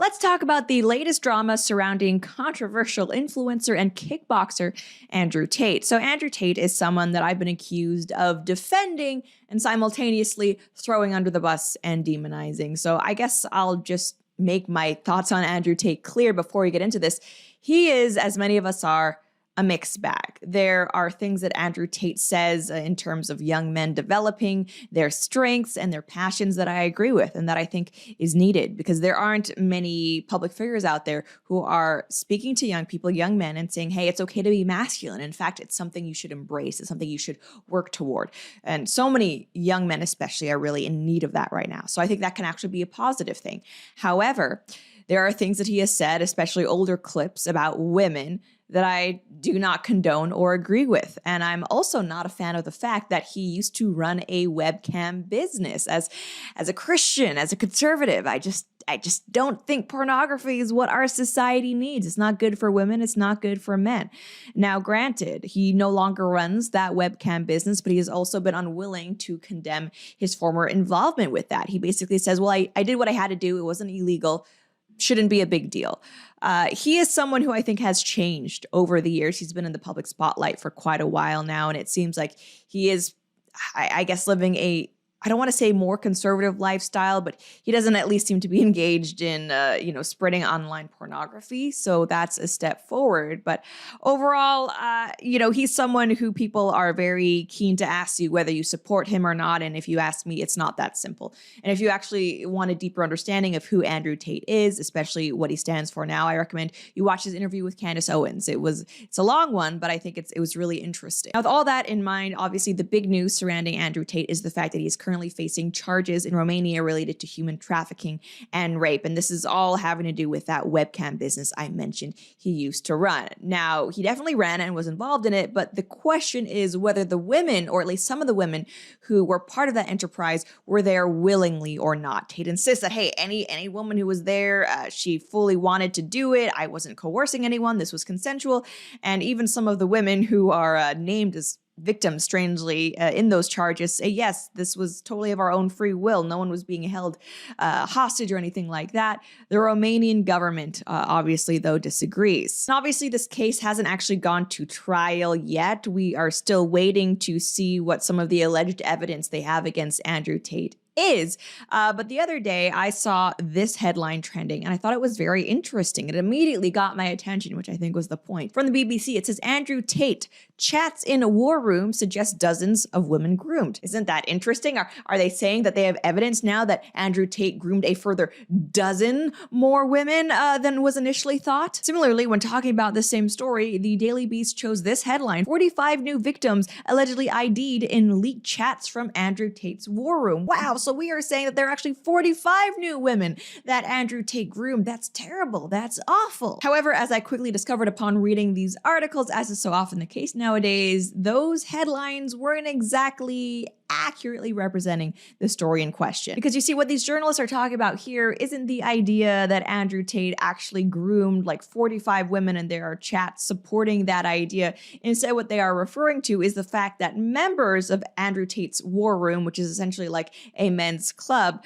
Let's talk about the latest drama surrounding controversial influencer and kickboxer Andrew Tate. So Andrew Tate is someone that I've been accused of defending and simultaneously throwing under the bus and demonizing. So I guess I'll just make my thoughts on Andrew Tate clear before we get into this. He is, as many of us are, a mixed bag. There are things that Andrew Tate says in terms of young men developing their strengths and their passions that I agree with and that I think is needed, because there aren't many public figures out there who are speaking to young people, young men, and saying, hey, it's okay to be masculine. In fact, it's something you should embrace. It's something you should work toward. And so many young men especially are really in need of that right now. So I think that can actually be a positive thing. However, there are things that he has said, especially older clips about women, that I do not condone or agree with. And I'm also not a fan of the fact that he used to run a webcam business. As a Christian, as a conservative, I just don't think pornography is what our society needs. It's not good for women. It's not good for men. Now, granted, he no longer runs that webcam business, but he has also been unwilling to condemn his former involvement with that. He basically says, well, I did what I had to do. It wasn't illegal. Shouldn't be a big deal. He is someone who I think has changed over the years. He's been in the public spotlight for quite a while now, and it seems like he is, I guess, living I don't want to say more conservative lifestyle, but he doesn't at least seem to be engaged in, spreading online pornography. So that's a step forward. But overall, he's someone who people are very keen to ask you whether you support him or not. And if you ask me, it's not that simple. And if you actually want a deeper understanding of who Andrew Tate is, especially what he stands for now, I recommend you watch his interview with Candace Owens. It's a long one, but I think it was really interesting. Now, with all that in mind, obviously the big news surrounding Andrew Tate is the fact that he is currently facing charges in Romania related to human trafficking and rape. And this is all having to do with that webcam business I mentioned he used to run. Now, he definitely ran and was involved in it, but the question is whether the women, or at least some of the women who were part of that enterprise, were there willingly or not. Tate insists that, hey, any woman who was there, she fully wanted to do it. I wasn't coercing anyone. This was consensual. And even some of the women who are named as victims, strangely, in those charges say, yes, this was totally of our own free will. No one was being held hostage or anything like that. The Romanian government, obviously, though, disagrees. And obviously, this case hasn't actually gone to trial yet. We are still waiting to see what some of the alleged evidence they have against Andrew Tate is. But the other day I saw this headline trending and I thought it was very interesting. It immediately got my attention, which I think was the point. From the BBC, it says, Andrew Tate chats in a war room suggests dozens of women groomed. Isn't that interesting? Are they saying that they have evidence now that Andrew Tate groomed a further dozen more women than was initially thought? Similarly, when talking about this same story, the Daily Beast chose this headline: 45 new victims allegedly ID'd in leaked chats from Andrew Tate's war room. Wow. So we are saying that there are actually 45 new women that Andrew Tate groomed. That's terrible. That's awful. However, as I quickly discovered upon reading these articles, as is so often the case nowadays, those headlines weren't exactly accurately representing the story in question. Because you see, what these journalists are talking about here isn't the idea that Andrew Tate actually groomed like 45 women and there are chats supporting that idea. Instead, what they are referring to is the fact that members of Andrew Tate's war room, which is essentially like a men's club,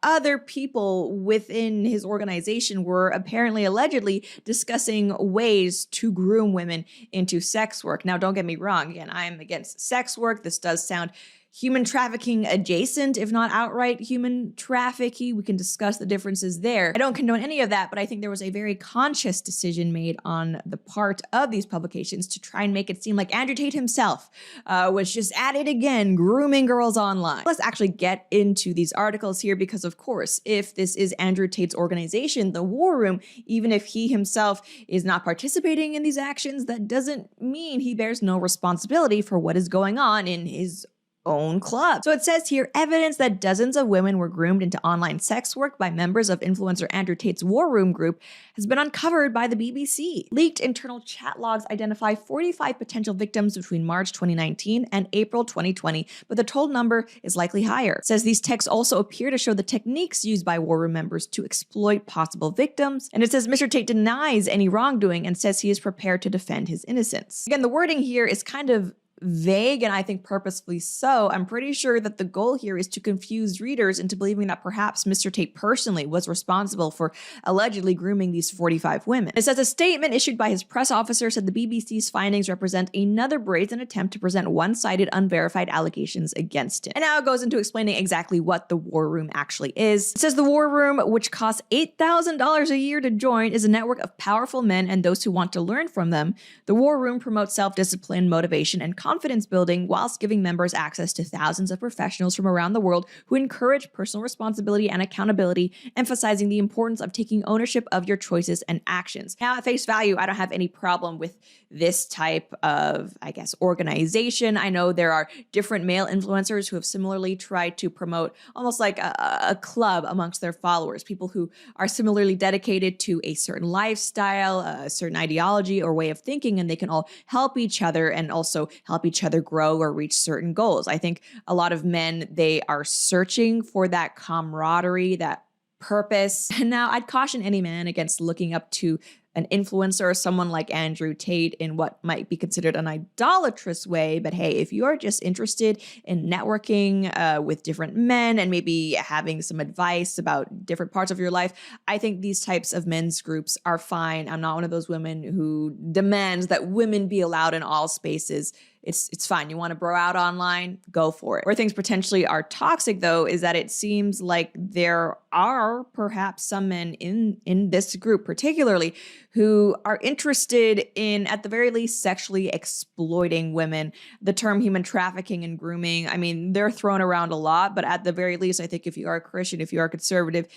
other people within his organization were apparently allegedly discussing ways to groom women into sex work. Now, don't get me wrong. Again, I'm against sex work. This does sound human trafficking adjacent, if not outright human trafficking. We can discuss the differences there. I don't condone any of that, but I think there was a very conscious decision made on the part of these publications to try and make it seem like Andrew Tate himself was just at it again, grooming girls online. Let's actually get into these articles here because, of course, if this is Andrew Tate's organization, the War Room, even if he himself is not participating in these actions, that doesn't mean he bears no responsibility for what is going on in his own club. So it says here, evidence that dozens of women were groomed into online sex work by members of influencer Andrew Tate's War Room group has been uncovered by the BBC. Leaked internal chat logs identify 45 potential victims between March 2019 and April 2020, but the total number is likely higher. It says these texts also appear to show the techniques used by War Room members to exploit possible victims. And it says Mr. Tate denies any wrongdoing and says he is prepared to defend his innocence. Again, the wording here is kind of vague, and I think purposefully so. I'm pretty sure that the goal here is to confuse readers into believing that perhaps Mr. Tate personally was responsible for allegedly grooming these 45 women. It says a statement issued by his press officer said the BBC's findings represent another brazen attempt to present one-sided, unverified allegations against him. And now it goes into explaining exactly what the War Room actually is. It says the War Room, which costs $8,000 a year to join, is a network of powerful men and those who want to learn from them. The War Room promotes self-discipline, motivation, and confidence building whilst giving members access to thousands of professionals from around the world who encourage personal responsibility and accountability, emphasizing the importance of taking ownership of your choices and actions. Now, at face value, I don't have any problem with this type of, I guess, organization. I know there are different male influencers who have similarly tried to promote almost like a club amongst their followers, people who are similarly dedicated to a certain lifestyle, a certain ideology or way of thinking, and they can all help each other and also help each other grow or reach certain goals. I think a lot of men, they are searching for that camaraderie, that purpose. And now I'd caution any man against looking up to an influencer or someone like Andrew Tate in what might be considered an idolatrous way. But hey, if you're just interested in networking with different men and maybe having some advice about different parts of your life, I think these types of men's groups are fine. I'm not one of those women who demands that women be allowed in all spaces. It's fine. You want to bro out online? Go for it. Where things potentially are toxic, though, is that it seems like there are perhaps some men in this group particularly who are interested in, at the very least, sexually exploiting women. The term human trafficking and grooming, I mean, they're thrown around a lot, but at the very least, I think if you are a Christian, if you are a conservative,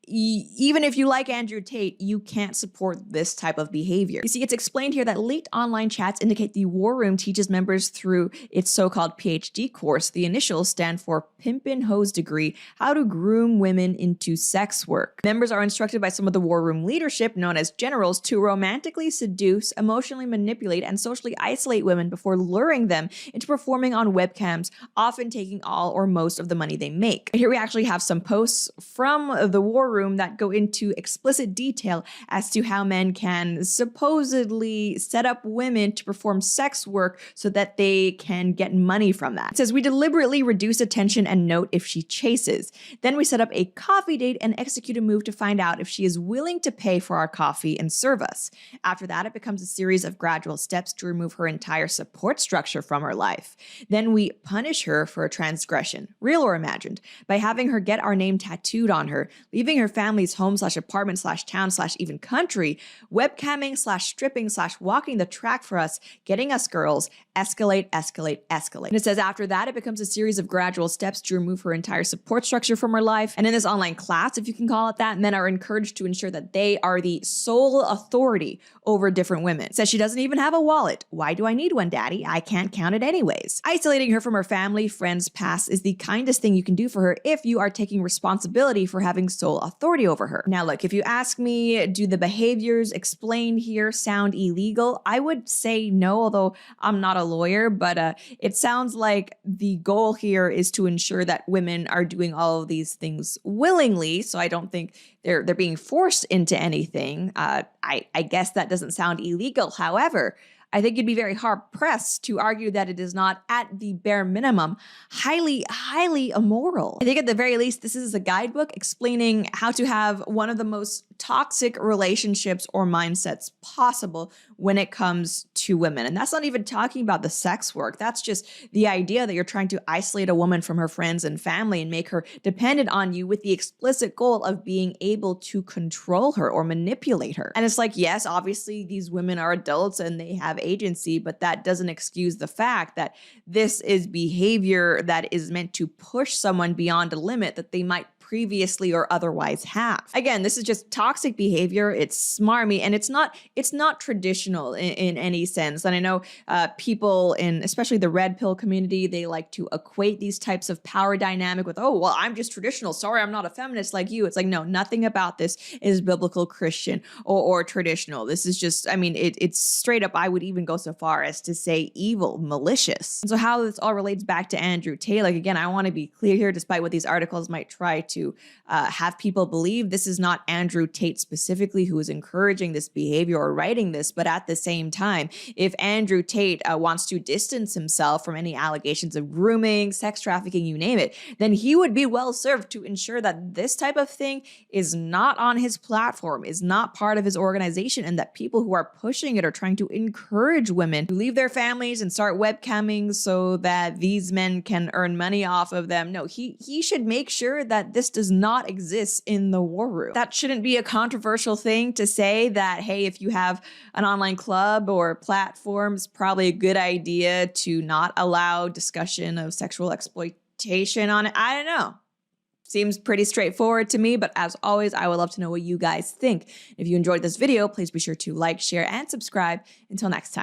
even if you like Andrew Tate, you can't support this type of behavior. You see, it's explained here that leaked online chats indicate the War Room teaches members through its so-called PhD course. The initials stand for Pimpin' Hose Degree, How to Groom Women into Sex Work. Members are instructed by some of the War Room leadership, known as generals, to romantically seduce, emotionally manipulate, and socially isolate women before luring them into performing on webcams, often taking all or most of the money they make. And here we actually have some posts from the War Room that go into explicit detail as to how men can supposedly set up women to perform sex work so that they can get money from that. It says, we deliberately reduce attention and note if she chases. Then we set up a coffee date and execute a move to find out if she is willing to pay for our coffee and serve us. After that, it becomes a series of gradual steps to remove her entire support structure from her life. Then we punish her for a transgression, real or imagined, by having her get our name tattooed on her, leaving her family's home / apartment / town / even country, webcamming / stripping / walking the track for us, getting us girls, escalate, escalate, escalate. And it says after that, it becomes a series of gradual steps to remove her entire support structure from her life. And in this online class, if you can call it that, men are encouraged to ensure that they are the sole authority over different women. It says she doesn't even have a wallet. Why do I need one, daddy? I can't count it anyways. Isolating her from her family, friends, past is the kindest thing you can do for her if you are taking responsibility for having sole authority over her. Now look, if you ask me, do the behaviors explained here sound illegal? I would say no, although I'm not a lawyer, but it sounds like the goal here is to ensure that women are doing all of these things willingly. So I don't think they're being forced into anything. I guess that doesn't sound illegal. However, I think you'd be very hard-pressed to argue that it is not, at the bare minimum, highly, highly immoral. I think at the very least, this is a guidebook explaining how to have one of the most toxic relationships or mindsets possible when it comes to women. And that's not even talking about the sex work. That's just the idea that you're trying to isolate a woman from her friends and family and make her dependent on you with the explicit goal of being able to control her or manipulate her. And it's like, yes, obviously these women are adults and they have agency, but that doesn't excuse the fact that this is behavior that is meant to push someone beyond a limit that they might previously or otherwise have. Again, this is just toxic behavior. It's smarmy, and it's not traditional in any sense. And I know people in especially the red pill community, they like to equate these types of power dynamic with, oh, well, I'm just traditional. Sorry, I'm not a feminist like you. It's like, no, nothing about this is biblical, Christian, or traditional. This is just, I mean, it's straight up, I would even go so far as to say evil, malicious. And so how this all relates back to Andrew Tate, like, again, I want to be clear here, despite what these articles might try to to have people believe this is not Andrew Tate specifically who is encouraging this behavior or writing this, but at the same time, if Andrew Tate wants to distance himself from any allegations of grooming, sex trafficking, you name it, then he would be well served to ensure that this type of thing is not on his platform, is not part of his organization, and that people who are pushing it are trying to encourage women to leave their families and start webcamming so that these men can earn money off of them. No, he should make sure that this does not exist in the war room. That shouldn't be a controversial thing to say that, hey, if you have an online club or platform, it's probably a good idea to not allow discussion of sexual exploitation on it. I don't know. Seems pretty straightforward to me, but as always, I would love to know what you guys think. If you enjoyed this video, please be sure to like, share, and subscribe. Until next time.